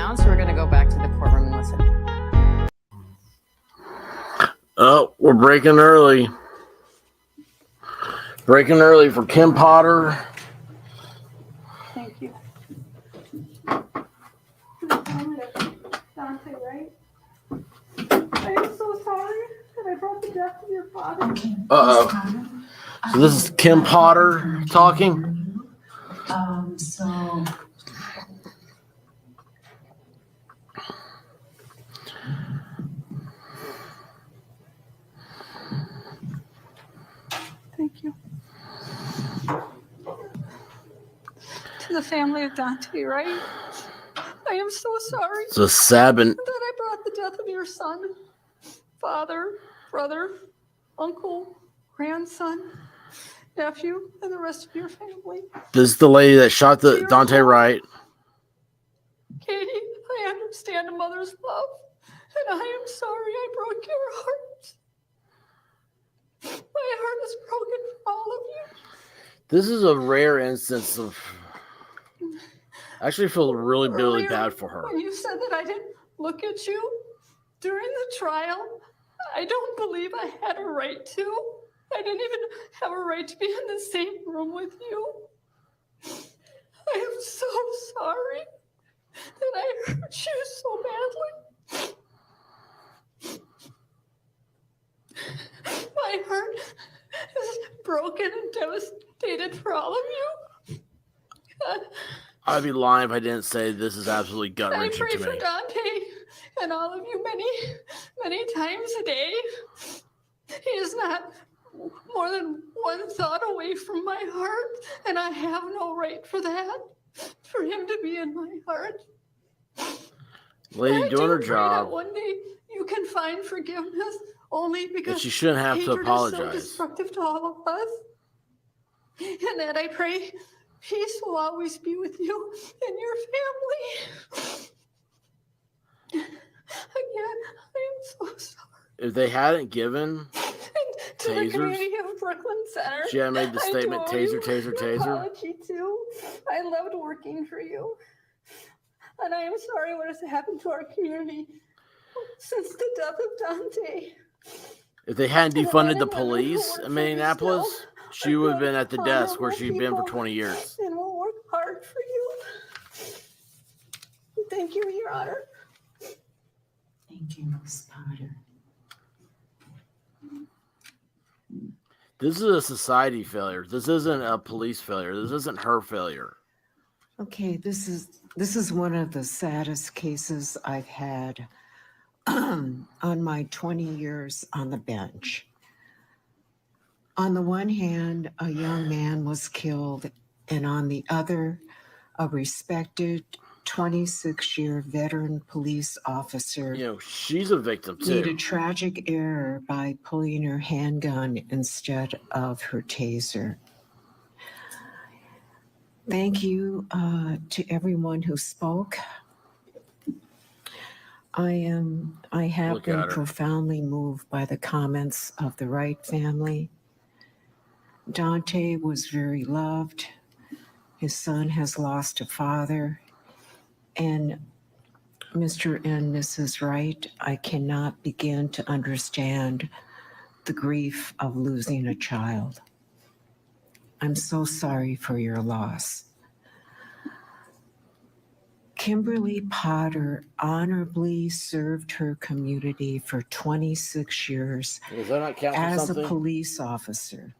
down, so we're going to go back to the courtroom and listen. Oh, we're breaking early. Breaking early for Kim Potter. Thank you. Dante, right? I am so sorry that I brought the death of your father. Uh-oh. So this is Kim Potter talking? Thank you. To the family of Dante, right? I am so sorry It's a Sabin. that I brought the death of your son, father, brother, uncle, grandson, nephew, and the rest of your family. This is the lady that shot the Dante Wright. Katie, I understand a mother's love, and I am sorry I broke your heart. My heart is broken for all of you. This is a rare instance of... I actually feel really bad for her. When you said that I didn't look at you during the trial, I don't believe I had a right to. I didn't even have a right to be in the same room with you. I am so sorry that I hurt you so badly. My heart is broken and devastated for all of you. I'd be lying if I didn't say this is absolutely gut-wrenching I to pray me. for Dante and all of you many times a day. He is not more than one thought away from my heart, and I have no right for that, for him to be in my heart. Lady doing her job. One day you can find forgiveness only because And she shouldn't have to apologize. Hatred is so destructive to all of us. And that I pray peace will always be with you and your family. Again, I am so sorry. If they hadn't given To the tasers, community of Brooklyn Center, she had made the statement, I do owe taser, you taser, an taser. apology too. I loved working for you. And I am sorry what has happened to our community since the death of Dante. If they hadn't defunded the And women who police work in for you Minneapolis, still she are would have good, been at the desk where honorable she'd been for people, 20 years. And will work hard for you. Thank you, Your Honor. Thank you, Ms. Potter. This is a society failure. This isn't a police failure. This isn't her failure. Okay, this is one of the saddest cases I've had on my 20 years on the bench. On the one hand, a young man was killed, and on the other, a respected 26-year veteran police officer she's a victim too. made a tragic error by pulling her handgun instead of her taser. Thank you to everyone who spoke. I have been profoundly moved by the comments of the Wright family. Dante was very loved. His son has lost a father. And Mr. and Mrs. Wright, I cannot begin to understand the grief of losing a child. I'm so sorry for your loss. Kimberly Potter honorably served her community for 26 years as a police officer.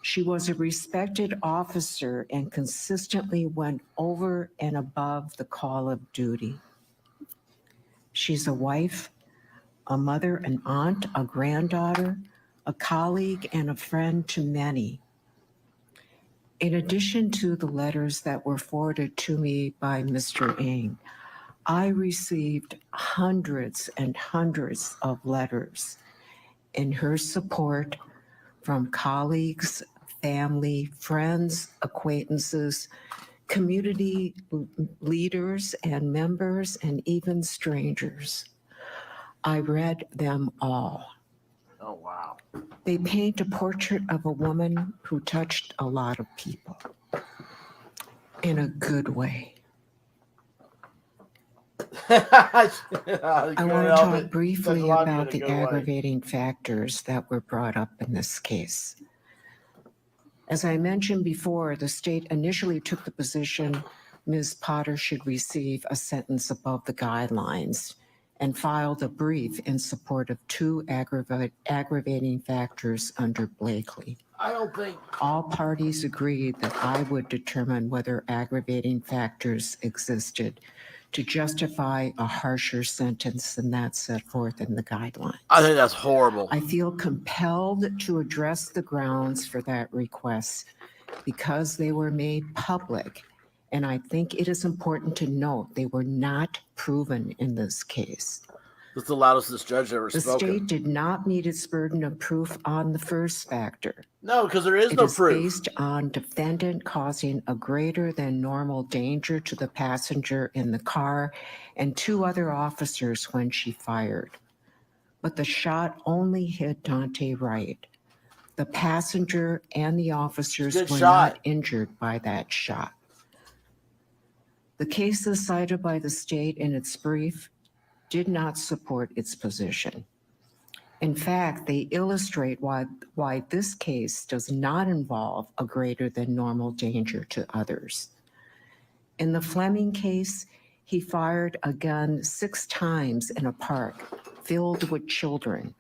She was a respected officer and consistently went over and above the call of duty. She's a wife, a mother, an aunt, a granddaughter, a colleague, and a friend to many. In addition to the letters that were forwarded to me by Mr. Ng, I received hundreds and hundreds of letters in her support from colleagues, family, friends, acquaintances, community leaders and members, and even strangers. I read them all. Oh, wow. They paint a portrait of a woman who touched a lot of people in a good way. I want to talk briefly about the aggravating factors that were brought up in this case. As I mentioned before, the state initially took the position Ms. Potter should receive a sentence above the guidelines and filed a brief in support of two aggravating factors under Blakely. I don't think all parties agreed that I would determine whether aggravating factors existed to justify a harsher sentence than that set forth in the guidelines. I think that's horrible. I feel compelled to address the grounds for that request because they were made public, and I think it is important to note they were not proven in this case. That's the loudest this judge ever spoken. The state did not meet its burden of proof on the first factor. No, because there is no proof. It is based on defendant causing a greater than normal danger to the passenger in the car and two other officers when she fired. But the shot only hit Daunte Wright. The passenger and the officers were not injured by that shot. The cases cited by the state in its brief did not support its position. In fact, they illustrate why this case does not involve a greater than normal danger to others. In the Fleming case, he fired a gun 6 times in a park filled with children.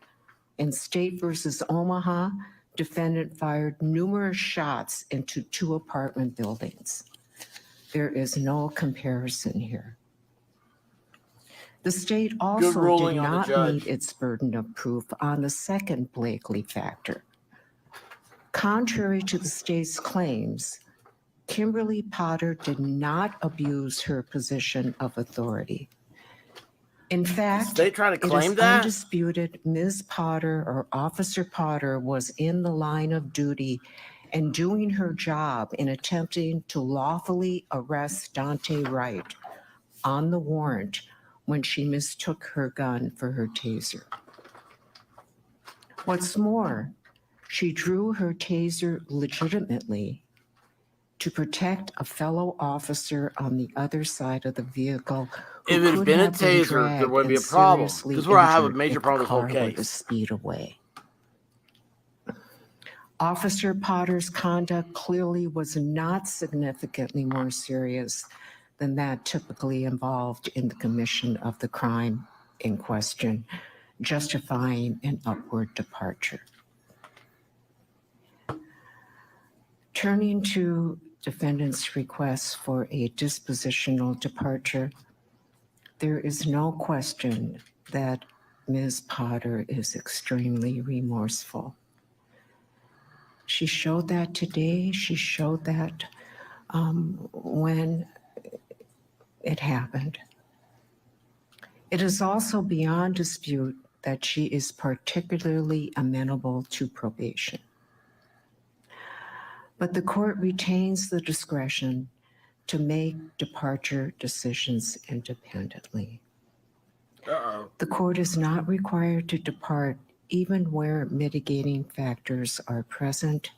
In State versus Omaha, defendant fired numerous shots into 2 apartment buildings. There is no comparison here. The state also did not meet its burden of proof on the second Blakely factor. Contrary to the state's claims, Kimberly Potter did not abuse her position of authority. In fact, they try to claim it is that? Undisputed Ms. Potter or Officer Potter was in the line of duty and doing her job in attempting to lawfully arrest Daunte Wright on the warrant when she mistook her gun for her taser. What's more, she drew her taser legitimately to protect a fellow officer on the other side of the vehicle. If it had been a taser, there wouldn't be a problem. This is where I have a major problem with the whole case. To speed away. Officer Potter's conduct clearly was not significantly more serious than that typically involved in the commission of the crime in question, justifying an upward departure. Turning to defendant's request for a dispositional departure, there is no question that Ms. Potter is extremely remorseful. She showed that today. She showed that when it happened. It is also beyond dispute that she is particularly amenable to probation. But the court retains the discretion to make departure decisions independently. The court is not required to depart even where mitigating factors are present,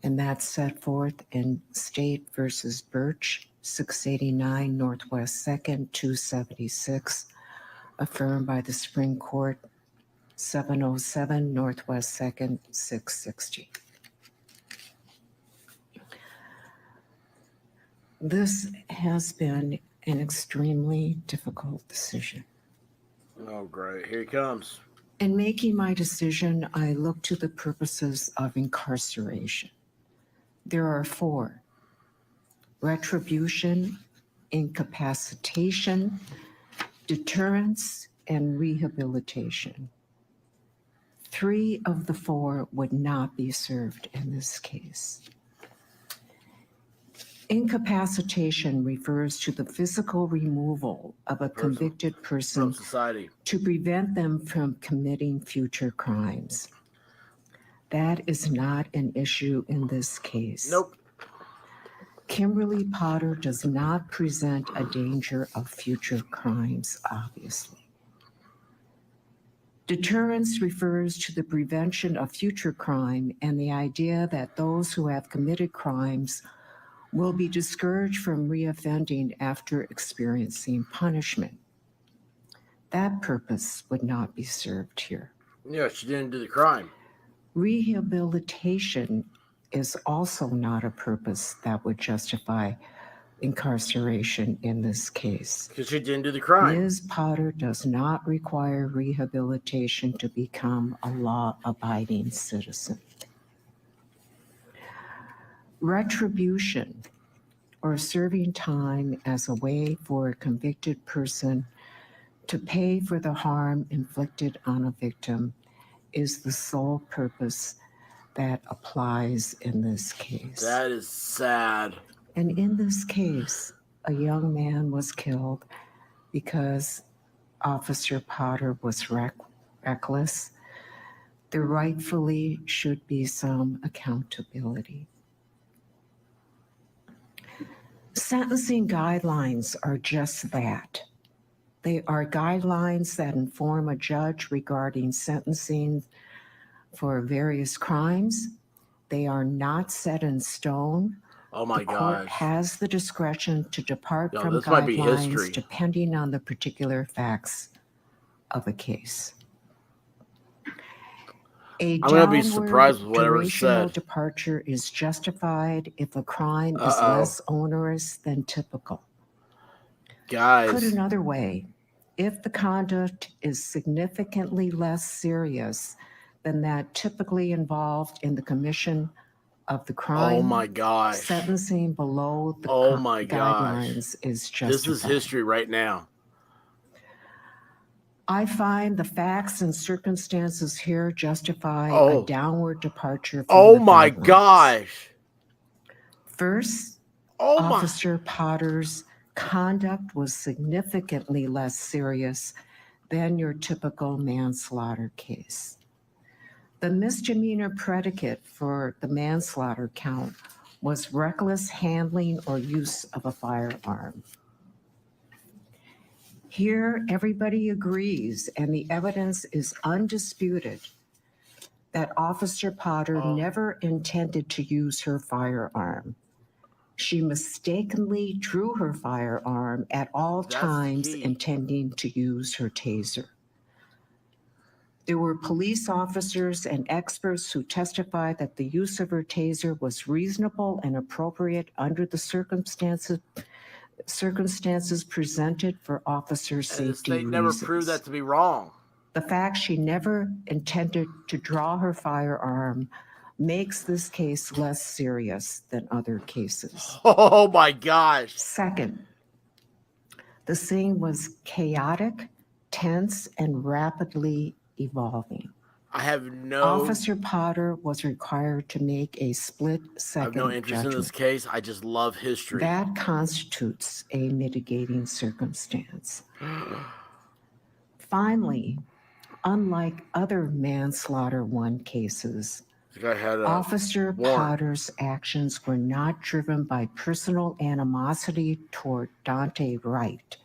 and that's set forth in State versus Birch, 689 Northwest 2nd, 276, affirmed by the Supreme Court, 707 Northwest 2nd, 660. This has been an extremely difficult decision. Oh, great. Here he comes. In making my decision, I look to the purposes of incarceration. There are 4: retribution, incapacitation, deterrence, and rehabilitation. 3 of the 4 would not be served in this case. Incapacitation refers to the physical removal of a convicted person to prevent them from committing future crimes. That is not an issue in this case. Nope. Kimberly Potter does not present a danger of future crimes, obviously. Deterrence refers to the prevention of future crime and the idea that those who have committed crimes will be discouraged from reoffending after experiencing punishment. That purpose would not be served here. Yeah, she didn't do the crime. Rehabilitation is also not a purpose that would justify incarceration in this case. Because she didn't do the crime. Ms. Potter does not require rehabilitation to become a law-abiding citizen. Retribution, or serving time as a way for a convicted person to pay for the harm inflicted on a victim, is the sole purpose that applies in this case. That is sad. And in this case, a young man was killed because Officer Potter was reckless. There rightfully should be some accountability. Sentencing guidelines are just that. They are guidelines that inform a judge regarding sentencing for various crimes. They are not set in stone. Oh my The court gosh. has the discretion to depart from this might be guidelines history. depending on the particular facts of a case. A I'm gonna be downward surprised with whatever is durational said. departure is justified if a crime is Uh-oh. less onerous than typical. Put Guys, another way, if the conduct is significantly less serious than that typically involved in the commission of the crime, oh my gosh. sentencing below the Oh my gosh. guidelines is justified. This is history right now. I find the facts and circumstances here justify Oh. a downward departure from Oh the my guidelines. gosh. First, Oh my. Officer Potter's conduct was significantly less serious than your typical manslaughter case. The misdemeanor predicate for the manslaughter count was reckless handling or use of a firearm. Here, everybody agrees, and the evidence is undisputed, that Officer Potter never intended to use her firearm. She mistakenly drew her firearm at all That's times, key. intending to use her taser. There were police officers and experts who testified that the use of her taser was reasonable and appropriate under the circumstances presented for officer And the safety state never reasons. proved that to be wrong. The fact she never intended to draw her firearm makes this case less serious than other cases. Oh my gosh. Second, the scene was chaotic, tense, and rapidly evolving. I have no Officer Potter was required to make a I have split-second no interest in judgment. this case. I just love history. That constitutes a mitigating circumstance. Finally, unlike other manslaughter 1 cases, This guy had a Officer warrant. Potter's actions were not driven by personal animosity toward Dante Wright.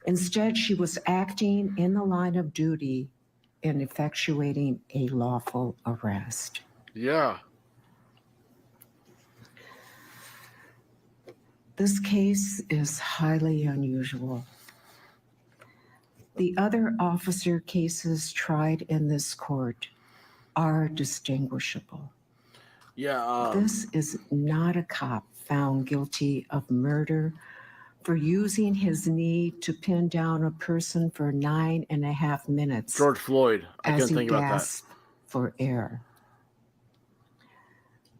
Instead, she was acting in the line of duty in effectuating a lawful arrest. Yeah. This case is highly unusual. The other officer cases tried in this court are distinguishable. Yeah. This is not a cop found guilty of murder for using his knee to pin down a person for 9.5 minutes George Floyd. I as couldn't he think about that. gasped for air.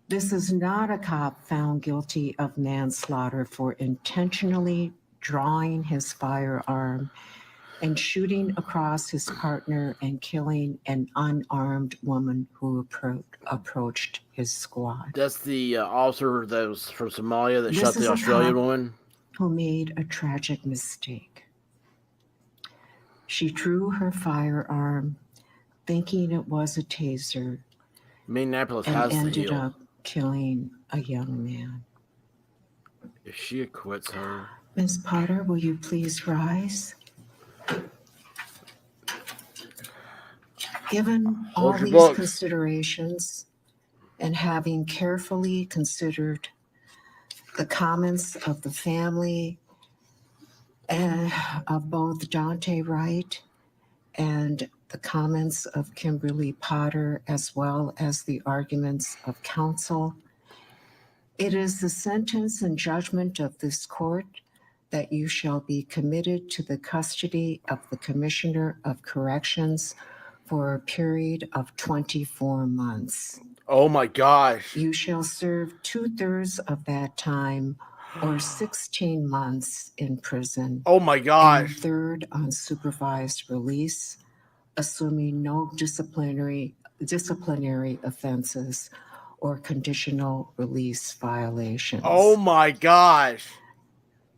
This is not a cop found guilty of manslaughter for intentionally drawing his firearm and shooting across his partner and killing an unarmed woman who approached his squad, That's the officer that was from Somalia that This shot is the a Australian cop. woman. who made a tragic mistake. She drew her firearm thinking it was a taser Minneapolis and has the ended heel. up killing a young man. If she acquits her. Ms. Potter, will you please rise? Given all Hold your these books. considerations and having carefully considered the comments of the family of both Dante Wright and the comments of Kimberly Potter, as well as the arguments of counsel. It is the sentence and judgment of this court that you shall be committed to the custody of the Commissioner of Corrections for a period of 24 months. Oh my gosh. You shall serve 2/3 of that time, or 16 months in prison. Oh my gosh. And third on supervised release, assuming no disciplinary offenses or conditional release violations. Oh my gosh.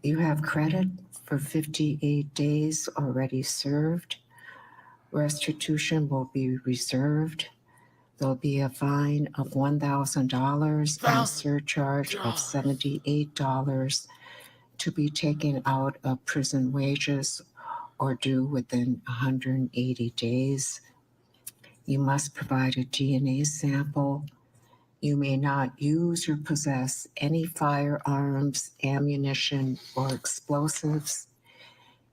You have credit for 58 days already served. Restitution will be reserved. There'll be a fine of $1,000 and a surcharge of $78 to be taken out of prison wages or due within 180 days. You must provide a DNA sample. You may not use or possess any firearms, ammunition, or explosives.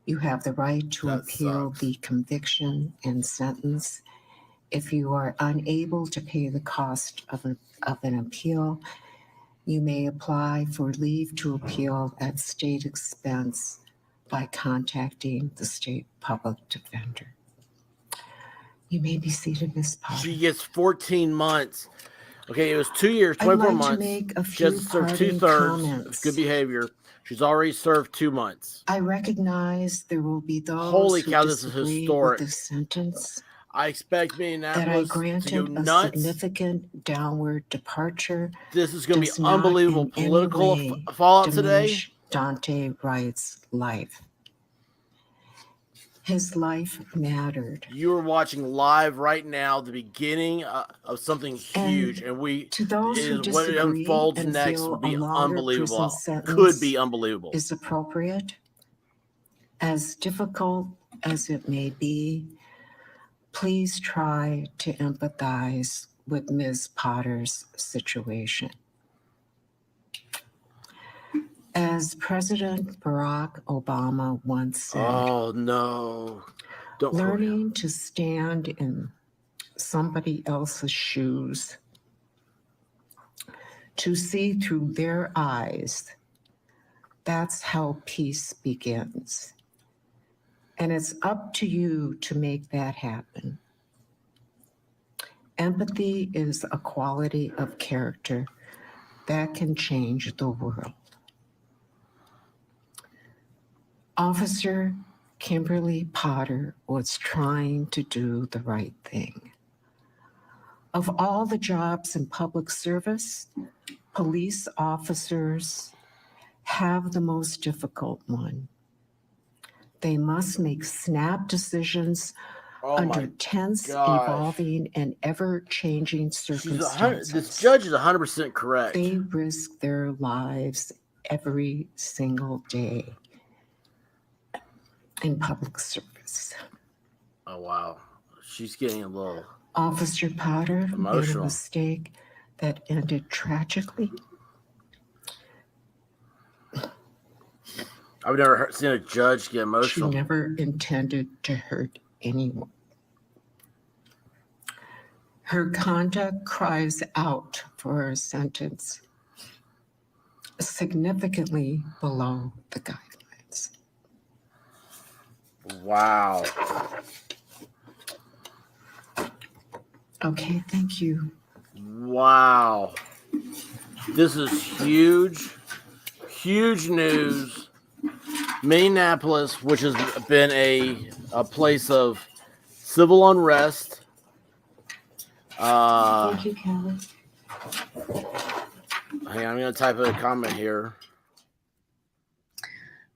You have the right to appeal the conviction and sentence. If you are unable to pay the cost of an appeal, you may apply for leave to appeal at state expense by contacting the state public defender. You may be seated, Ms. Potter. She gets 14 months. Okay, it was 2 years, 24 months. I'd like to make a few just served parting 2/3 comments. of good behavior. She's already served 2 months. I recognize there will be those Holy who cow, this is disagree historic. with the sentence, I expect that I Minneapolis to go granted a nuts. significant downward departure. This is going to does be not unbelievable in any political way fallout today. diminish Dante Wright's life. His life mattered. You are watching live right now the beginning of something huge, and To those who what it disagree unfolds and next feel will be a longer unbelievable. prison sentence Could be unbelievable. is appropriate, as difficult as it may be, please try to empathize with Ms. Potter's situation. As President Barack Obama once said, Oh no! Don't quote him. learning to stand in somebody else's shoes, to see through their eyes, that's how peace begins. And it's up to you to make that happen. Empathy is a quality of character that can change the world. Officer Kimberly Potter was trying to do the right thing. Of all the jobs in public service, police officers have the most difficult one. They must make snap decisions Oh under my tense, gosh. evolving, and ever-changing circumstances. This judge is 100% correct. They risk their lives every single day in public service. Oh wow, she's getting a little. Officer Potter made a Emotional. mistake that ended tragically. I've never seen a judge get She emotional. never intended to hurt anyone. Her conduct cries out for a sentence significantly below the guidelines. Wow. Okay, thank you. Wow. This is huge, huge news. Minneapolis, which has been a place of civil unrest. Thank you, Kelly. Hang on, I'm going to type a comment here.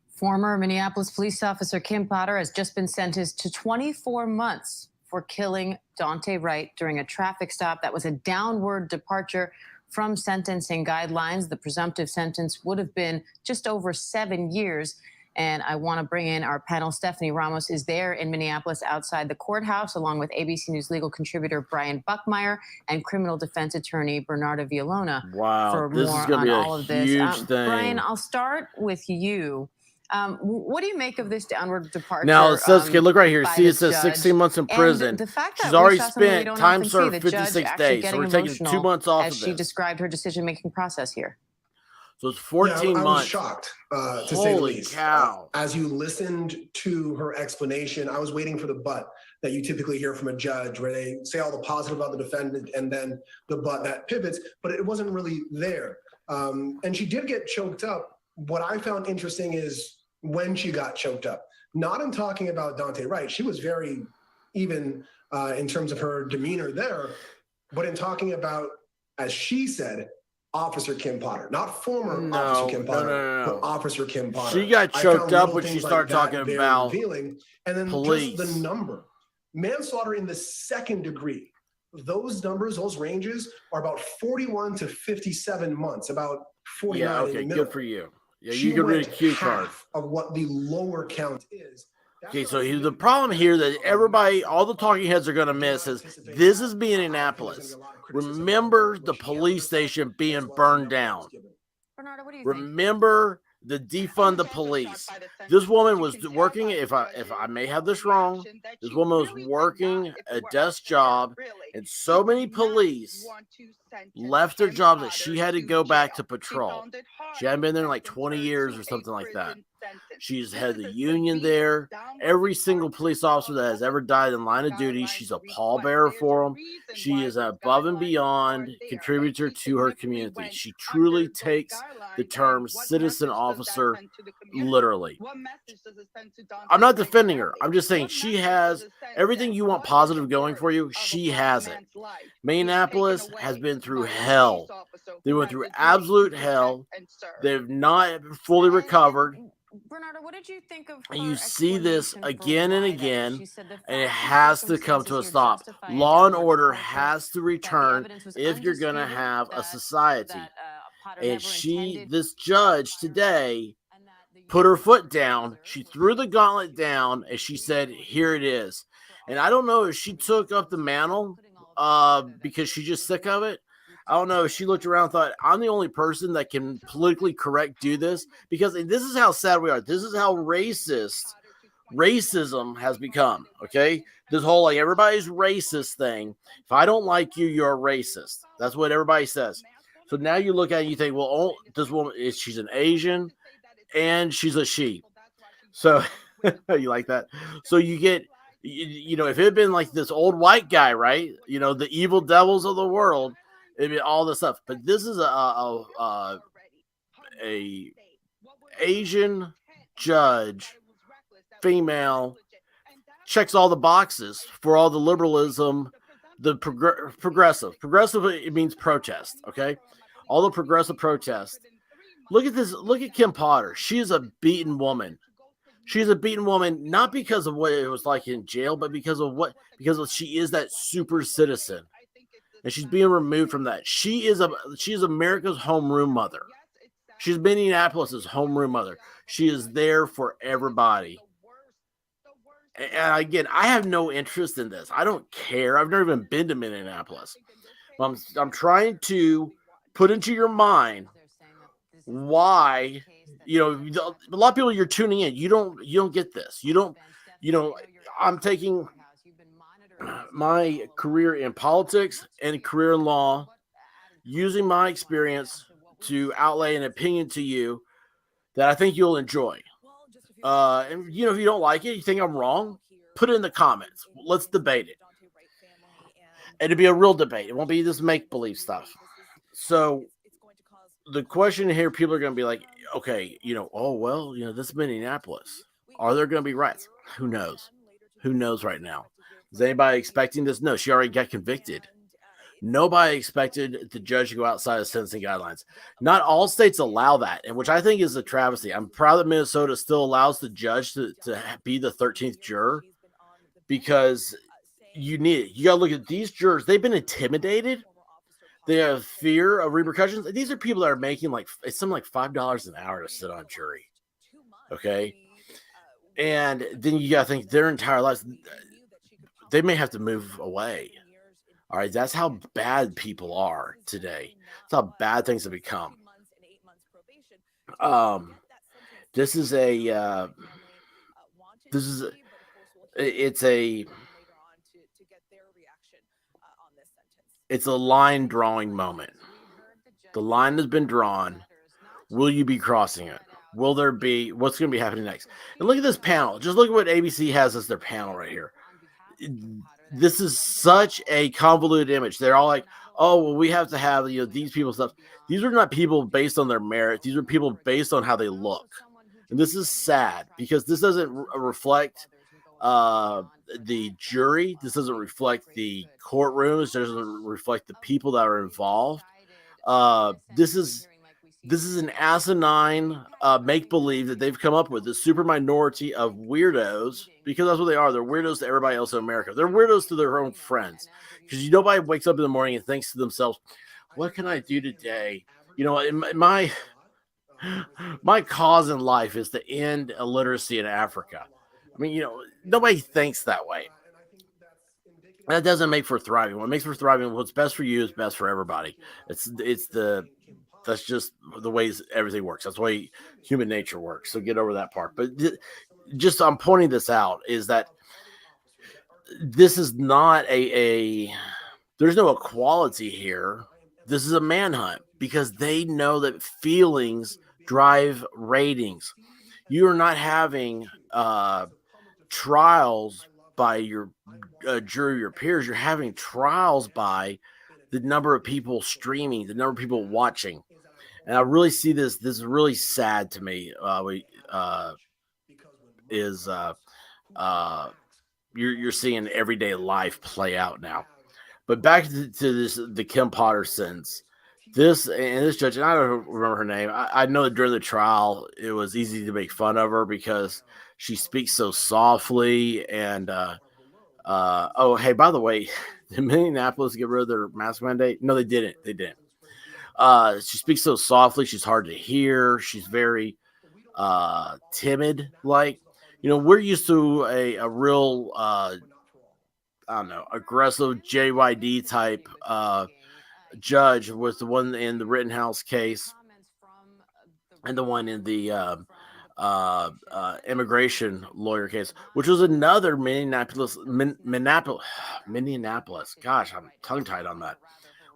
Former Minneapolis police officer Kim Potter has just been sentenced to 24 months for killing Dante Wright during a traffic stop that was a downward departure from sentencing guidelines. The presumptive sentence would have been just over 7 years. And I want to bring in our panel. Stephanie Ramos is there in Minneapolis outside the courthouse, along with ABC News legal contributor Brian Buckmeyer and criminal defense attorney Bernardo Villolona. Wow, For this more is going on to all be of a this. huge thing. Brian, I'll start with you. What do you make of this downward departure? Now it says, okay, look right here. by See, the it says judge? 16 months in And prison. the fact that She's we already saw something we spent don't time often see, served the judge 56 actually days. So getting we're taking 2 emotional months off as of she this. described her decision-making process here. So it's 14 I months. was shocked, to say the Holy least. cow. As you listened to her explanation, I was waiting for the but that you typically hear from a judge, where they say all the positive about the defendant and then the but that pivots, but it wasn't really there. And she did get choked up. What I found interesting is when she got choked up, not in talking about Daunte Wright. She was very even in terms of her demeanor there, but in talking about, as she said, Officer Kim Potter, not former Officer Kim Potter, but Officer Kim Potter. She got choked up when she things started that talking very about revealing. And then police. just the number. Manslaughter in the second degree. Those numbers, those ranges are about 41 to 57 months, about 49 Yeah, in okay, the middle. good for you. Yeah, She you can read a went cue card. half of what the lower count is. That's Okay, what so I was the really problem here that about. everybody, all the talking heads are going to miss is this is being Annapolis. Remember the police station being burned down. Bernardo, what do you think? Remember the defund the police. This woman was working, if I may have this wrong, this woman was working a desk job, and so many police left their jobs that she had to go back to patrol. She hadn't been there in like 20 years or something like that. She's had the union there. Every single police officer that has ever died in line of duty, she's a pallbearer for them. She is an above and beyond contributor to her community. She truly takes the term citizen officer literally. I'm not defending her. I'm just saying she has everything you want positive going for you. She has it. Minneapolis has been through hell. They went through absolute hell. They've not fully recovered. Bernardo, what did you think of And her you see this explanation for again and why that again, she said the and it facts and has to come to a circumstances stop. here justify Law and downward order departure, has to that the return evidence was if you're going to undisputed, have a that- society. that, Potter And never intended this to judge fire today and that the put her use of foot the down. taser She was threw the not gauntlet necessary down, and she said, for "Here it is." And I all don't know of if she the took up the putting mantle all of that together, that because she she's just was sick of it. not I don't know if she looked around and thought, I'm the only person that can politically correct do this, because this is how sad we are. This is how racism has become. Okay, this whole like everybody's racist thing. If I don't like you, you're a racist. That's what everybody says. So now you look at it and you think, well, this woman she's an Asian and she's a she. So you like that? So you get, you know, if it had been like this old white guy, right? You know, the evil devils of the world, it'd be all this stuff. But this is a Asian judge, female, checks all the boxes for all the liberalism, the progressive. Progressive, it means protest, okay? All the progressive protest. Look at this. Look at Kim Potter. She is a beaten woman. She's a beaten woman, not because of what it was like in jail, but because she is that super citizen. And she's being removed from that. She is America's homeroom mother. She's Minneapolis's homeroom mother. She is there for everybody. And again, I have no interest in this. I don't care. I've never even been to Minneapolis. I'm trying to put into your mind why, you know, a lot of people you're tuning in, you don't get this. I'm taking my career in politics and career in law, using my experience to outlay an opinion to you that I think you'll enjoy. And you know, if you don't like it, you think I'm wrong, put it in the comments. Let's debate it. And it'll be a real debate. It won't be this make-believe stuff. So the question here, people are going to be like, okay, you know, oh, well, you know, this is Minneapolis. Are there going to be riots? Who knows? Who knows right now? Is anybody expecting this? No, she already got convicted. Nobody expected the judge to go outside of sentencing guidelines. Not all states allow that, and which I think is a travesty. I'm proud that Minnesota still allows the judge to be the 13th juror, because you need it. You got to look at these jurors. They've been intimidated. They have fear of repercussions. These are people that are making it's something like $5 an hour to sit on jury. Okay. And then you got to think their entire lives, they may have to move away. All right. That's how bad people are today. That's how bad things have become. This is a it's a line drawing moment. The line has been drawn. Will you be crossing it? Will there be what's going to be happening next? And look at this panel. Just look at what ABC has as their panel right here. This is such a convoluted image. They're all like, oh, well, we have to have these people stuff. These are not people based on their merit. These are people based on how they look. And this is sad because this doesn't reflect the jury. This doesn't reflect the courtrooms. This doesn't reflect the people that are involved. This is an asinine make-believe that they've come up with, this super minority of weirdos, because that's what they are. They're weirdos to everybody else in America. They're weirdos to their own friends, because nobody wakes up in the morning and thinks to themselves, what can I do today? My cause in life is to end illiteracy in Africa. I mean, nobody thinks that way. That doesn't make for thriving. What makes for thriving, what's best for you is best for everybody. That's just the ways everything works. That's the way human nature works. So get over that part. But just I'm pointing this out is that this is not there's no equality here. This is a manhunt because they know that feelings drive ratings. You are not having trials by your jury, your peers. You're having trials by the number of people streaming, the number of people watching. And I really see this. This is really sad to me. You're seeing everyday life play out now. But back to the Kim Potter sentence. This judge, and I don't remember her name. I know that during the trial, it was easy to make fun of her because she speaks so softly. And oh, hey, by the way, did Minneapolis get rid of their mask mandate? No, they didn't. They didn't. She speaks so softly. She's hard to hear. She's very timid. Like, we're used to a real, I don't know, aggressive JYD type judge with the one in the Rittenhouse case and the one in the immigration lawyer case, which was another Minneapolis. Gosh, I'm tongue-tied on that.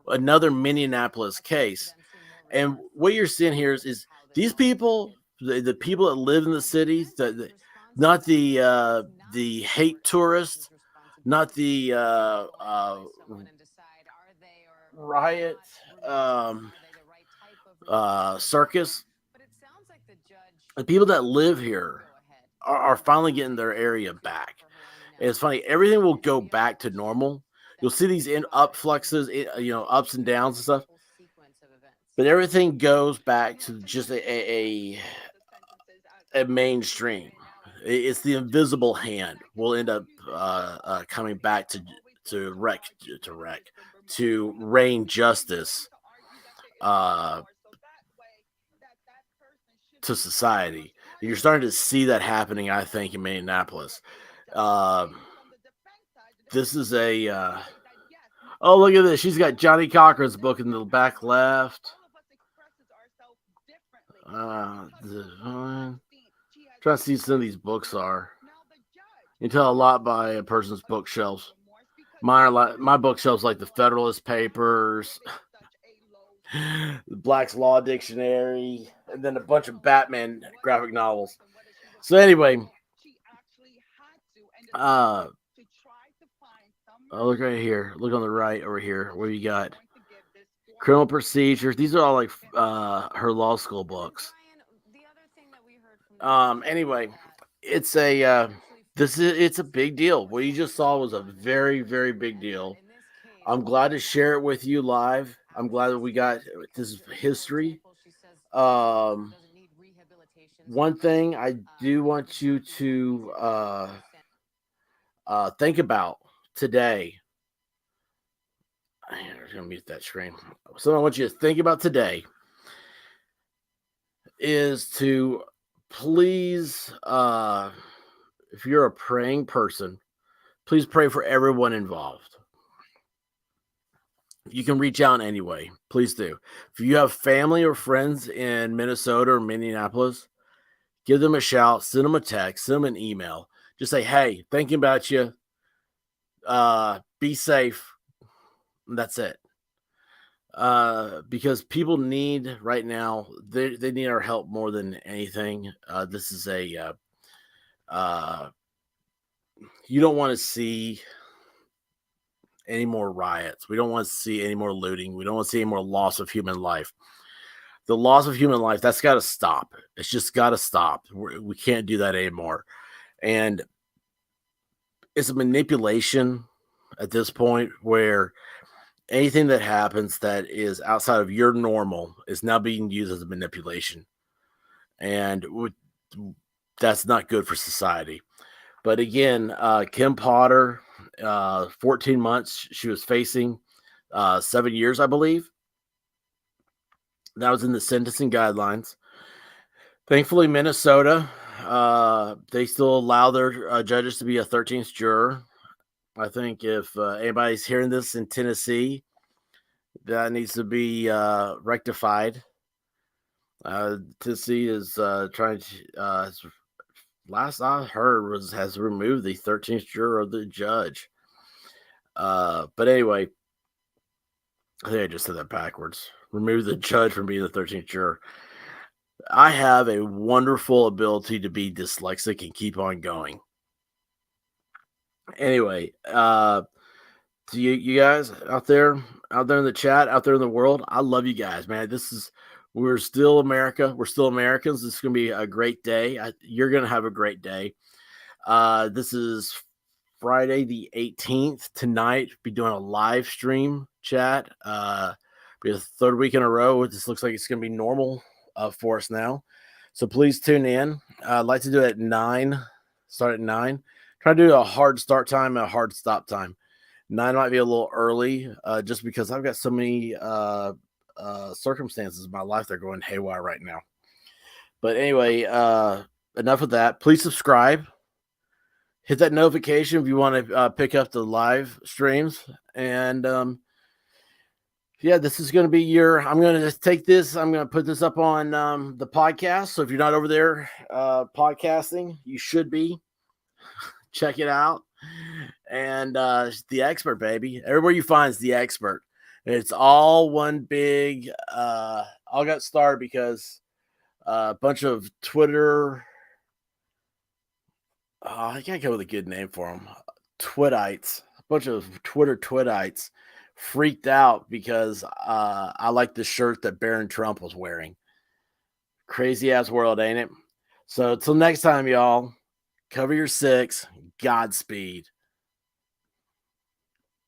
Another Minneapolis case. And what you're seeing here is these people, the people that live in the city, not the hate tourists, not the riot circus. The people that live here are finally getting their area back. And it's funny, everything will go back to normal. You'll see these upfluxes, ups and downs and stuff. But everything goes back to just a mainstream. It's the invisible hand. We'll end up coming back to rain justice to society. And you're starting to see that happening, I think, in Minneapolis. This is oh, look at this. She's got Johnny Cochran's book in the back left. Trying to see some of these books are. You can tell a lot by a person's bookshelves. My bookshelves like the Federalist Papers, the Black's Law Dictionary, and then a bunch of Batman graphic novels. So anyway, look right here. Look on the right over here. What do you got? Criminal procedures. These are all like her law school books. Anyway, it's a big deal. What you just saw was a very, very big deal. I'm glad to share it with you live. I'm glad that we got this history. One thing I do want you to think about today. I'm going to mute that screen. Something I want you to think about today is to please, if you're a praying person, please pray for everyone involved. You can reach out anyway. Please do. If you have family or friends in Minnesota or Minneapolis, give them a shout, send them a text, send them an email. Just say, hey, thinking about you. Be safe. And that's it. Because people need right now, they need our help more than anything. This is you don't want to see any more riots. We don't want to see any more looting. We don't want to see any more loss of human life. The loss of human life, that's got to stop. It's just got to stop. We can't do that anymore. And it's a manipulation at this point where anything that happens that is outside of your normal is now being used as a manipulation. And that's not good for society. But again, Kim Potter, 14 months she was facing, 7 years, I believe. That was in the sentencing guidelines. Thankfully, Minnesota, they still allow their judges to be a 13th juror. I think if anybody's hearing this in Tennessee, that needs to be rectified. Tennessee is trying to, last I heard, has removed the 13th juror of the judge. But anyway, I think I just said that backwards. Remove the judge from being the 13th juror. I have a wonderful ability to be dyslexic and keep on going. Anyway, to you guys out there in the chat, out there in the world, I love you guys, man. We're still America. We're still Americans. This is going to be a great day. You're going to have a great day. This is Friday the 18th. Tonight, be doing a live stream chat. Be the third week in a row. This looks like it's going to be normal for us now. So please tune in. I'd like to do it at 9. Start at 9. Try to do a hard start time and a hard stop time. 9 might be a little early, just because I've got so many circumstances in my life that are going haywire right now. But anyway, enough of that. Please subscribe. Hit that notification if you want to pick up the live streams. And yeah, this is going to be I'm going to just take this. I'm going to put this up on the podcast. So if you're not over there podcasting, you should be. Check it out. And The Expert, baby. Everywhere you find is The Expert. And it's all one big, all got started because a bunch of Twitter, I can't come up with a good name for them. Twittites, a bunch of Twitter Twittites freaked out because I like the shirt that Barron Trump was wearing. Crazy ass world, ain't it? So till next time, y'all, cover your 6. Godspeed.